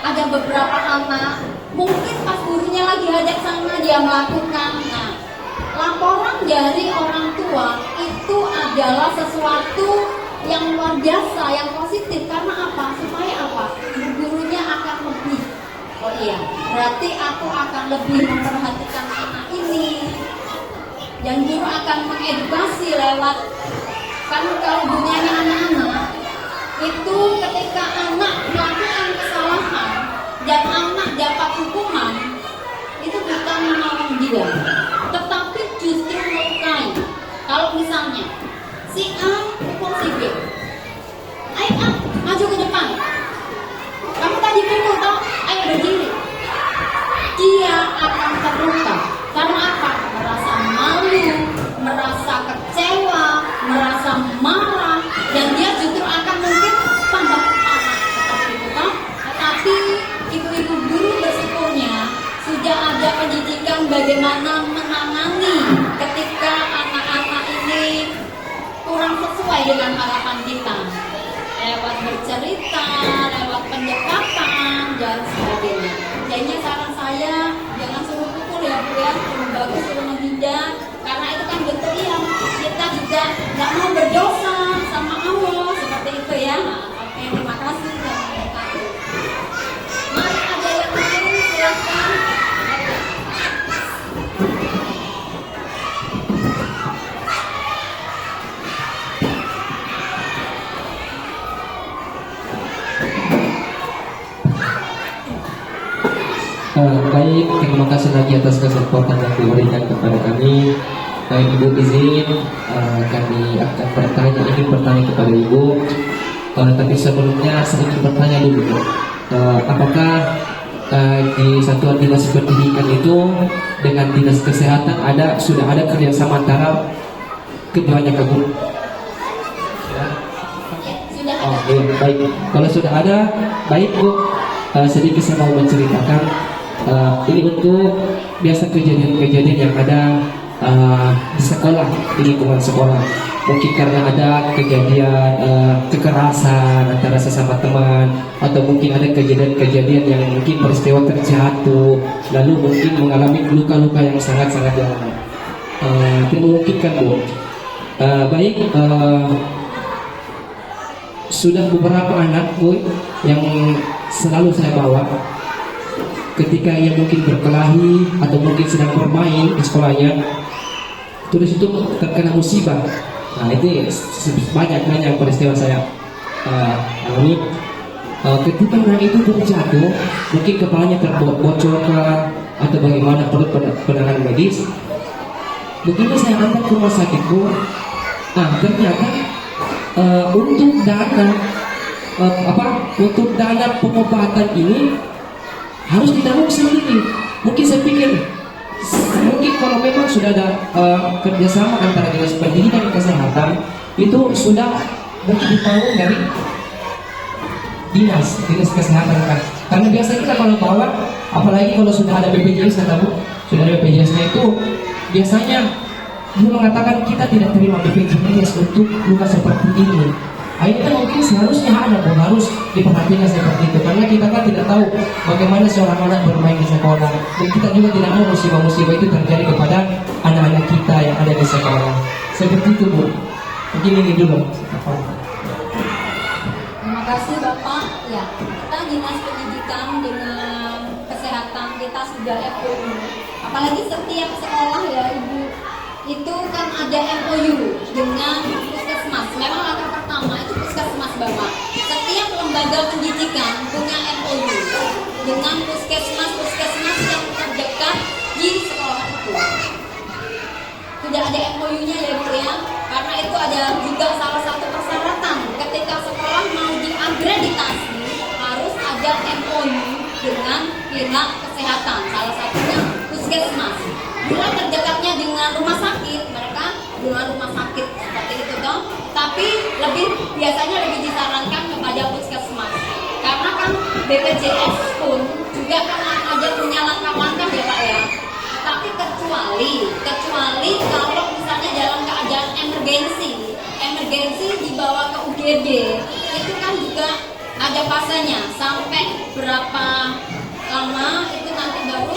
ada beberapa anak, mungkin pas gurunya lagi hajat sana dia melakukan. Nah, laporan dari orang tua itu adalah sesuatu yang luar biasa, yang positif. Karena apa? Supaya apa? Gurunya akan lebih, oh iya, berarti aku akan lebih memperhatikan anak ini. Dan guru akan mengedukasi lewat, kan kalau dunianya anak-anak itu ketika anak melakukan kesalahan dan anak dapat hukuman, itu bukan menolong dia, tetapi justru melukai. Kalau misalnya si A pukul si B, ayo A, maju ke depan, kamu tadi pukul toh, ayo berdiri. Dia akan terluka. Karena apa? Merasa malu, merasa kecewa, merasa sesuai dengan harapan kita lewat bercerita, lewat pendekatan dan sebagainya. Jadinya saran saya jangan suruh pukul ya Bu ya, suruh bagus, suruh menghindar, karena itu kan bentuk yang kita juga nggak mau berdosa sama Allah seperti itu ya. Oke, terima kasih dan memberkati. Mari ada yang lain silakan. Baik, terima kasih lagi atas kesempatan yang diberikan kepada kami. Ibu izin, kami akan ingin bertanya kepada Ibu. Tapi sebelumnya saya ingin bertanya dulu, apakah di satuan dinas pendidikan itu dengan dinas kesehatan sudah ada kerjasama antara keduanya ke Bu? Sudah ada. Oh, iya, baik. Kalau sudah ada, baik Bu. Sedikit saya mau menceritakan. Ini untuk biasa kejadian-kejadian yang ada di sekolah, di lingkungan sekolah. Mungkin karena ada kejadian kekerasan antara sesama teman, atau mungkin ada kejadian-kejadian yang mungkin peristiwa terjatuh, lalu mungkin mengalami luka-luka yang sangat-sangat dalam. Dimungkinkan Bu. Baik, sudah beberapa anak Bu yang selalu saya bawa ketika ia mungkin berkelahi atau mungkin sedang bermain di sekolahnya, terus itu terkena musibah. Nah itu banyak peristiwa saya alami. Ketika anak itu terjatuh, mungkin kepalanya terbocor atau bagaimana, perlu penanganan medis. Begitu saya antar ke rumah sakit Bu, ternyata untuk dana pengobatan ini harus ditanggung sendiri. Mungkin saya pikir, mungkin kalau memang sudah ada kerjasama antara dinas pendidikan dan kesehatan, itu sudah mungkin ditanggung dari dinas kesehatan kan. Karena biasanya kita kalau bawa, apalagi kalau sudah ada BPJS, sudah ada BPJS-nya itu biasanya dia mengatakan kita tidak terima BPJS untuk luka seperti ini. Akhirnya mungkin seharusnya ada, harus diperhatikan seperti itu, karena kita kan tidak tahu bagaimana seorang anak bermain di sekolah, dan kita juga tidak mau musibah-musibah itu terjadi kepada anak-anak kita yang ada di sekolah. Seperti itu Bu. Mungkin ini dulu. Terima kasih Bapak. Ya, kita dinas pendidikan dengan kesehatan kita sudah MOU. Apalagi setiap sekolah ya Ibu, itu kan ada MOU dengan puskesmas. Memang langkah pertama itu puskesmas Bapak. Setiap lembaga pendidikan punya MOU dengan puskesmas yang terdekat di sekolah itu. Sudah ada MOU-nya ya Bu ya. Karena itu ada juga salah satu persyaratan ketika sekolah mau diakreditasi harus ada MOU dengan pihak kesehatan. Salah satunya puskesmas. Bila terdekatnya dengan rumah sakit, mereka dengan rumah sakit seperti itu toh. Tapi biasanya lebih disarankan kepada puskesmas. Karena kan BPJS pun juga kan ada punya langkah-langkah ya Pak ya. Tapi kecuali kalau misalnya dalam keadaan emergensi dibawa ke UGD, itu kan juga ada fasenya sampai berapa lama itu nanti baru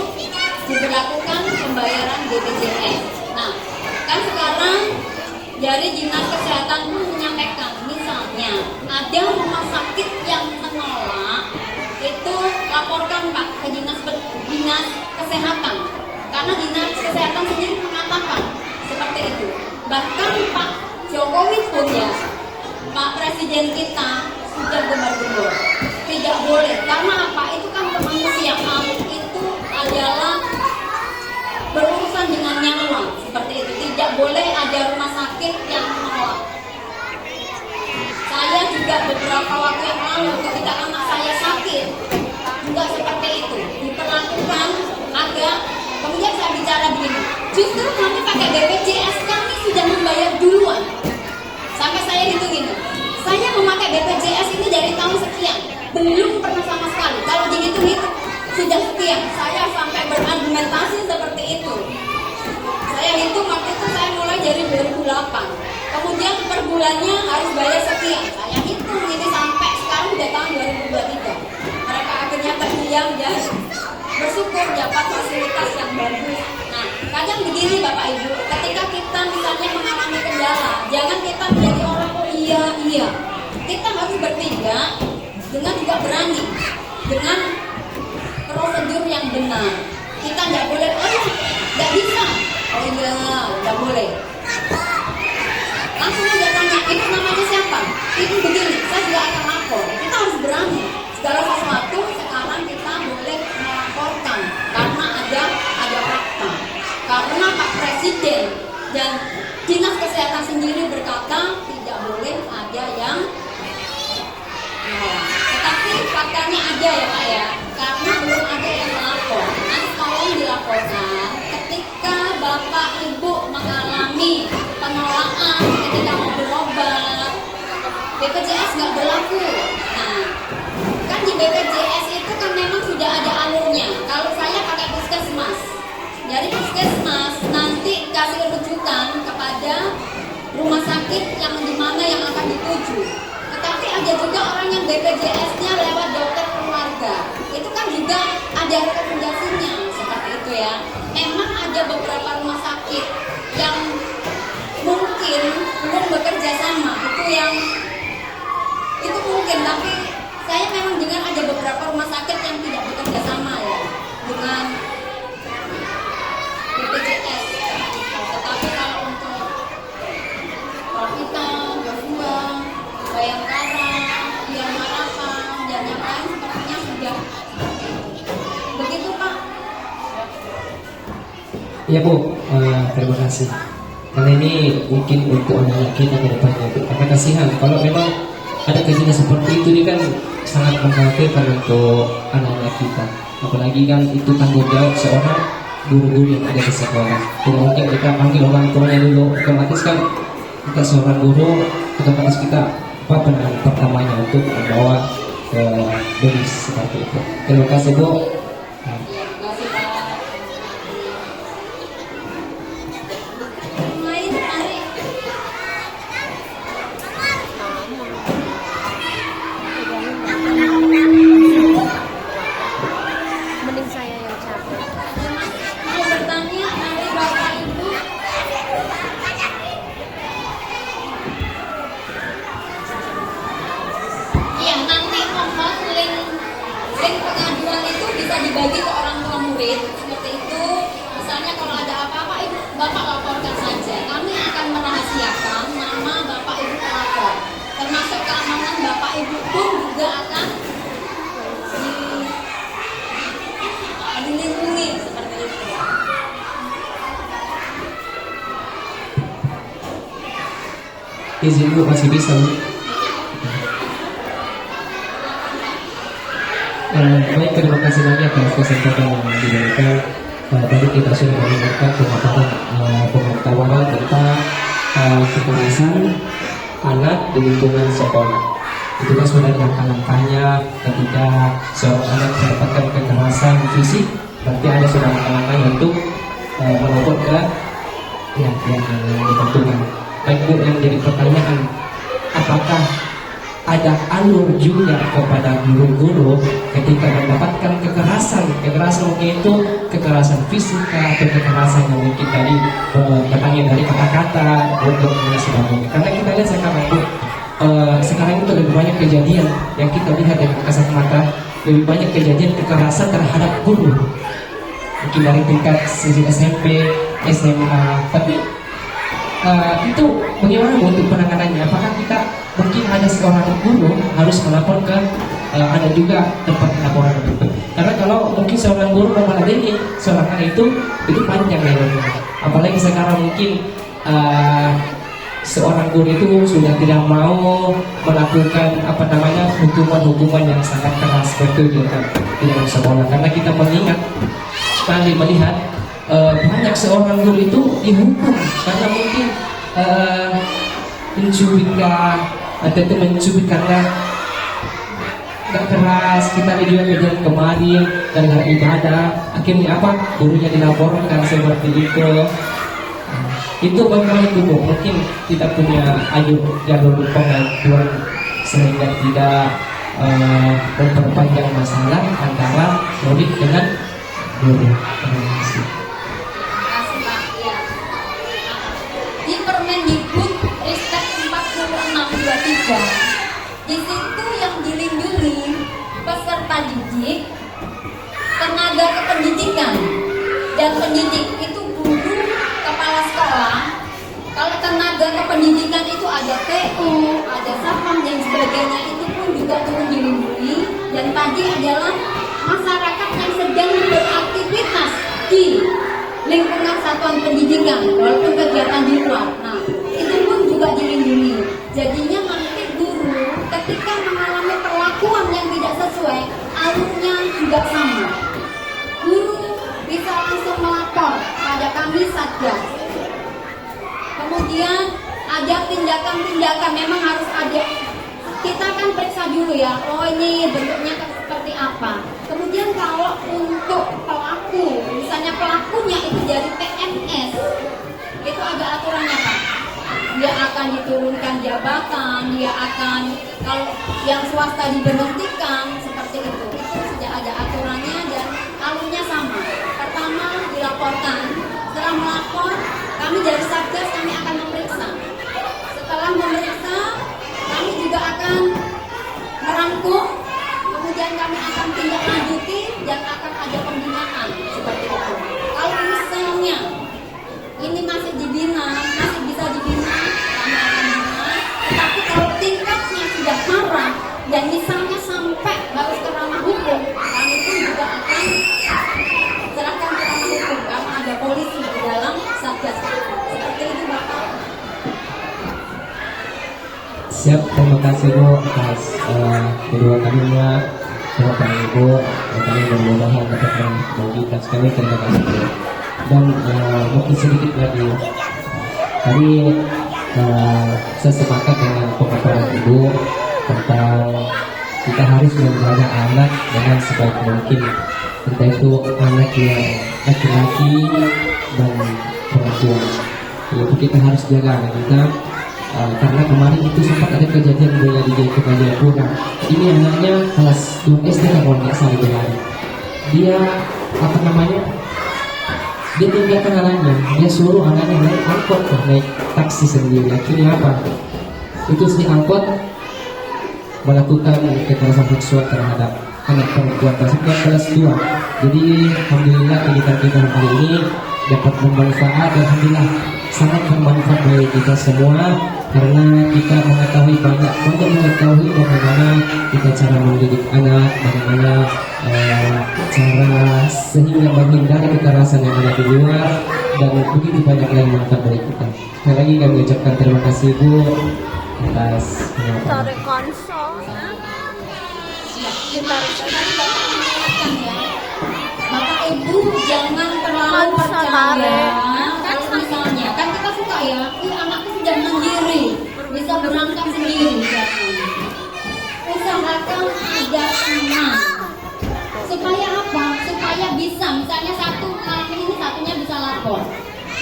diberlakukan pembayaran BPJS. Nah, kan sekarang dari dinas kesehatan pun menyampaikan, misalnya ada rumah sakit yang menolak, itu laporkan Pak ke dinas kesehatan, karena dinas kesehatan sendiri mengatakan seperti itu. Bahkan Pak Jokowi pun ya, Pak Presiden kita sudah gembar-gembor tidak boleh, karena apa? Itu kan kemanusiaan, itu adalah berurusan dengan nyawa seperti itu. Tidak boleh ada rumah sakit yang menolak. Saya juga beberapa waktu yang lalu ketika anak saya sakit juga seperti itu, diperlakukan agak. Kemudian saya bicara begini, justru kami pakai BPJS, kami sudah membayar duluan. Sampai saya hitungin, saya memakai BPJS ini dari tahun sekian, belum pernah sama sekali. Kalau dihitung-hitung sudah sekian. Saya sampai berargumentasi seperti itu. Saya hitung waktu itu saya mulai dari 2008. Kemudian per bulan bulannya harus bayar sekian. Saya hitung ini sampai sekarang udah tahun 2023. Mereka akhirnya terdiam dan bersyukur dapat fasilitas yang bagus. Nah, kadang begini Bapak Ibu, ketika kita misalnya mengalami kendala, jangan kita menjadi orang oh iya. Kita harus bertindak dengan juga berani, dengan prosedur yang benar. Kita nggak boleh, nggak bisa. Oh iya, nggak boleh. Langsung aja tanya, itu namanya siapa? Itu begini, saya juga akan lapor. Kita harus berani. Segala sesuatu sekarang kita boleh melaporkan karena ada fakta. Karena Pak Presiden dan Dinas Kesehatan sendiri berkata tidak boleh ada yang tetapi faktanya ada ya Pak ya, karena belum ada yang melapor. Nanti tolong dilaporkan ketika Bapak Ibu mengalami penolakan ketika mau berobat, BPJS nggak berlaku. Nah, kan di BPJS itu kan memang sudah ada alurnya. Kalau saya pakai puskesmas, dari puskesmas nanti kasih rujukan kepada rumah sakit yang di mana yang akan dituju. Tetapi ada juga orang yang BPJS-nya lewat dokter keluarga. Itu kan juga ada rekomendasinya seperti itu ya. Memang ada beberapa rumah sakit yang mungkin belum bekerja sama. Itu mungkin, tapi saya memang dengar ada beberapa rumah sakit yang tidak bekerja sama ya dengan BPJS. Tetapi kalau untuk Profita, Joshua, Bayangkara, Yang Harapan, dan yang lain sepertinya sudah begitu Pak. Ya Bu, terima kasih. Karena ini mungkin untuk anak-anak kita ke depannya Bu. Karena kasihan kalau memang ada kejadian seperti itu, ini kan sangat mengkhawatirkan untuk anak-anak kita. Apalagi kan itu tanggung jawab seorang guru-guru yang ada di sekolah. Tidak mungkin kita panggil orang tuanya dulu, otomatis kan kita seorang guru, otomatis kita penanganan pertamanya untuk membawa ke dosis seperti itu. Terima kasih Bu. Mending saya yang capek. Mau bertanya dari Bapak Ibu? Iya, nanti mohon link pengaduan itu bisa dibagi ke orang tua murid seperti itu. Misalnya kalau ada apa-apa, Ibu Bapak laporkan saja. Kami akan merahasiakan nama Bapak Ibu pelapor. Termasuk keamanan Bapak Ibu pun juga akan dilindungi seperti itu. Izin Bu, masih bisa Bu. Baik, terima kasih banyak atas kesempatan yang diberikan. Tadi kita sudah mendengarkan pengetahuan tentang kekerasan anak di lingkungan sekolah. Itu kan sudah langkah-langkahnya ketika seorang anak mendapatkan kekerasan fisik, berarti ada sudah langkah-langkahnya untuk melapor ke yang ditentukan. Baik Bu, yang jadi pertanyaan, apakah ada alur juga kepada guru-guru ketika mendapatkan kekerasan mungkin itu kekerasan fisik atau kekerasan yang mungkin tadi katanya dari kata-kata untuk dan sebagainya. Karena kita lihat sekarang Bu, sekarang itu lebih banyak kejadian yang kita lihat dengan kasat mata, lebih banyak kejadian kekerasan terhadap guru, mungkin dari tingkat SMP, SMA. Tapi itu bagaimana untuk penanganannya? Apakah kita mungkin ada seorang guru harus melapor ke ada juga tempat laporan itu? Karena kalau mungkin seorang guru memeladeni seorang anak itu panjang ya, apalagi sekarang mungkin seorang guru itu sudah tidak mau melakukan hukuman yang sangat keras betul di dalam sekolah. Karena kita melihat banyak seorang guru itu dihukum karena mungkin mencubitkan atau mencubitkannya nggak keras. Kita lihat juga kejadian kemarin dalam ibadah, akhirnya gurunya dilaporkan seperti itu. Itu bagaimana itu Bu? Mungkin kita punya jalur pengaduan sehingga tidak memperpanjang masalah antara murid dengan guru. Terima kasih. Kasih Pak. Ya. Di Permendikbud Ristek 4623, di situ yang dilindungi peserta didik, tenaga kependidikan, dan pendidik itu guru, kepala sekolah. Kalau tenaga kependidikan itu ada PU, ada Satpam dan sebagainya, itu pun juga turut dilindungi. Dan tadi adalah masyarakat yang sedang beraktivitas di lingkungan satuan pendidikan, walaupun kegiatan di luar. Nah, itu pun juga dilindungi. Jadinya nanti guru ketika mengalami perlakuan yang tidak sesuai, alurnya juga sama. Guru bisa langsung melapor pada kami Satgas. Kemudian ada tindakan-tindakan, memang harus ada. Kita kan periksa dulu ya, oh ini bentuknya seperti apa. Kemudian kalau untuk pelaku, misalnya pelakunya itu dari PNS, itu ada aturannya Pak. Dia akan diturunkan jabatan, dia akan, kalau yang swasta diberhentikan, seperti itu. Itu sudah ada aturannya dan alurnya sama. Pertama dilaporkan, setelah melapor, kami dari Satgas kami akan memeriksa. Setelah memeriksa, kami juga akan merangkum, kemudian kami akan tindak lanjuti dan akan ada pembinaan seperti itu. Kalau misalnya ini masih dibina, masih bisa dibina, kami akan bina. Tetapi kalau tingkatnya sudah parah dan misalnya sampai harus ke ranah hukum, kami pun juga akan serahkan ke ranah hukum karena ada polisi di dalam Satgas. Seperti itu Bapak. Siap, terima kasih Bu atas kedua kalinya. Bapak Ibu, kami bermudahan dapat membagikan sekali, terima kasih Bu. Dan mungkin sedikit lagi, tadi saya sepakat dengan pemaparan Ibu tentang kita harus menjaga anak dengan sebaik mungkin, entah itu anak yang laki-laki dan perempuan. Jadi kita harus jaga anak kita. Karena kemarin itu sempat ada kejadian di Jayapura. Ini anaknya kelas 2 SD kalau nggak salah hari. Dia apa namanya? Dia tinggalkan anaknya. Dia suruh anaknya naik angkot, naik taksi sendiri. Akhirnya apa? Itu si angkot melakukan kekerasan seksual terhadap anak perempuan tersebut kelas 2. Jadi alhamdulillah kegiatan kita kali ini dapat bermanfaat. Alhamdulillah sangat bermanfaat bagi kita semua, karena kita mengetahui banyak mengetahui bagaimana kita cara mendidik anak, bagaimana cara sehingga menghindari kekerasan yang ada di luar, dan begitu banyak yang manfaat bagi kita. Sekali lagi kami ucapkan terima kasih Bu atas penyampaian. Tarik konsol. Ditarik tadi Bapak mengingatkan ya, Bapak Ibu jangan terlalu percaya. Kan misalnya, kan kita suka ya, anakku sudah mandiri, bisa berangkat sendiri. Usahakan ada teman. Supaya apa? Supaya bisa, misalnya satu malam ini satunya bisa lapor.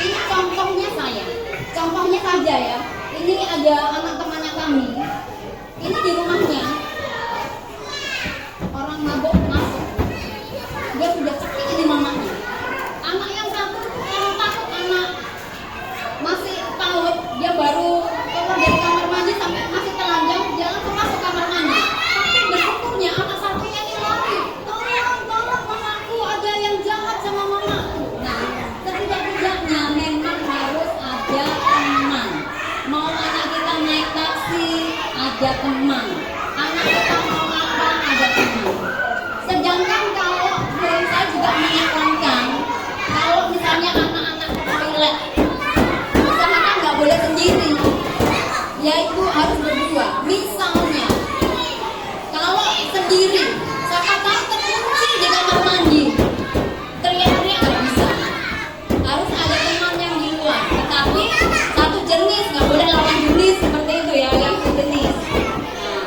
Ini contohnya saya, contohnya saja ya. Ini ada anak temannya kami. Ini di rumahnya orang mabuk masuk. Dia sudah cekik di mamanya. Anak yang satu orang takut, anak masih PAUD, dia baru keluar dari kamar mandi sampai masih telanjang, dia langsung masuk kamar mandi. Tapi bersyukurnya anak satunya ini lari, tolong mamaku, ada yang jahat sama mamaku. Nah, setidak-tidaknya memang harus ada teman. Mau anak kita naik taksi, ada teman. Anak kita mau apa, ada teman. Sedangkan kalau saya juga menyarankan, kalau misalnya anak-anak ke toilet, usahakan nggak boleh sendiri, yaitu harus berdua. Misalnya, kalau sendiri, siapa tahu terkunci di kamar mandi, teriak-teriak nggak bisa. Harus ada teman yang di luar, tetapi satu jenis, nggak boleh lawan jenis seperti itu ya, yang sejenis. Nah,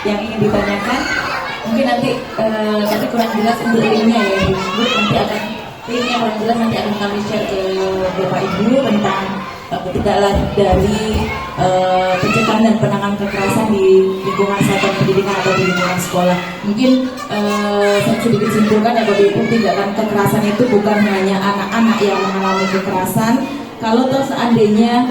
yang ingin ditanyakan? Mungkin nanti tapi kurang jelas untuk linknya ya Ibu. Nanti akan linknya kurang jelas nanti akan kami share ke Bapak Ibu tentang tidak dari pencegahan dan penanganan kekerasan di lingkungan satuan pendidikan atau di lingkungan sekolah. Mungkin saya sedikit simpulkan ya Bapak Ibu, tindakan kekerasan itu bukan hanya anak-anak yang mengalami kekerasan. Kalau toh seandainya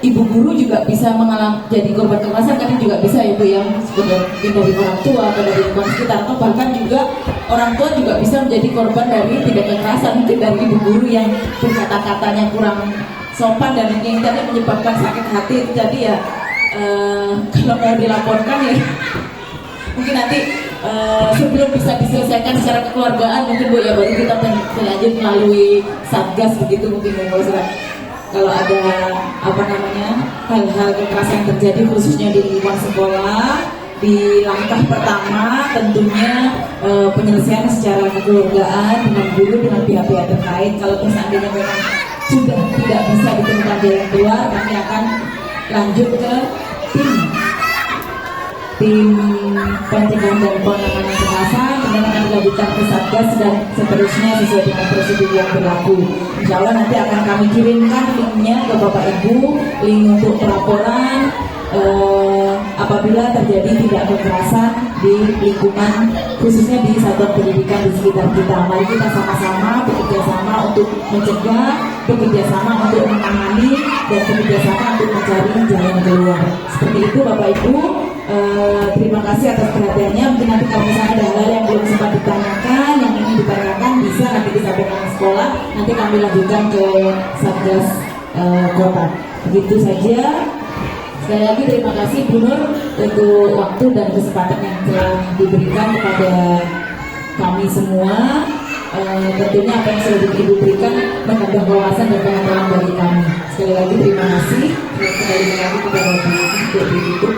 ibu guru juga bisa mengalami jadi korban kekerasan, kan juga bisa Ibu yang mungkin dari orang tua atau dari lingkungan sekitar, atau bahkan juga orang tua juga bisa menjadi korban dari tindak kekerasan, mungkin dari ibu guru yang berkata-katanya kurang sopan dan yang tadi menyebabkan sakit hati. Jadi ya kalau mau dilaporkan ya mungkin nanti sebelum bisa diselesaikan secara kekeluargaan mungkin Bu ya baru kita lanjut melalui satgas begitu mungkin kalau ada hal-hal kekerasan yang terjadi khususnya di lingkungan sekolah. Di langkah pertama tentunya penyelesaian secara kekeluargaan dengan guru, dengan pihak-pihak terkait. Kalau seandainya memang sudah tidak bisa ditemukan jalan keluar, kami akan lanjut ke tim pencegahan dan penanganan kekerasan, kemudian akan dilanjutkan ke satgas dan seterusnya sesuai dengan prosedur yang berlaku. Insya Allah nanti akan kami kirimkan linknya ke Bapak Ibu, link untuk pelaporan apabila terjadi tindak kekerasan di lingkungan khususnya di satuan pendidikan di sekitar kita. Mari kita sama-sama bekerja sama untuk mencegah, bekerja sama untuk menangani, dan bekerja sama untuk mencari jalan keluar. Seperti itu Bapak Ibu. Terima kasih atas perhatiannya. Mungkin nanti kalau misalnya ada hal yang belum sempat ditanyakan, yang ingin ditanyakan bisa nanti disampaikan ke sekolah. Nanti kami lanjutkan ke Satgas Kota. Begitu saja. Sekali lagi terima kasih Bu Nur untuk waktu dan kesempatan yang telah diberikan kepada kami semua. Tentunya apa yang sudah Ibu berikan menambah wawasan dan pengetahuan bagi kami. Sekali lagi terima kasih. Kembali lagi kepada Ibu untuk ditutup.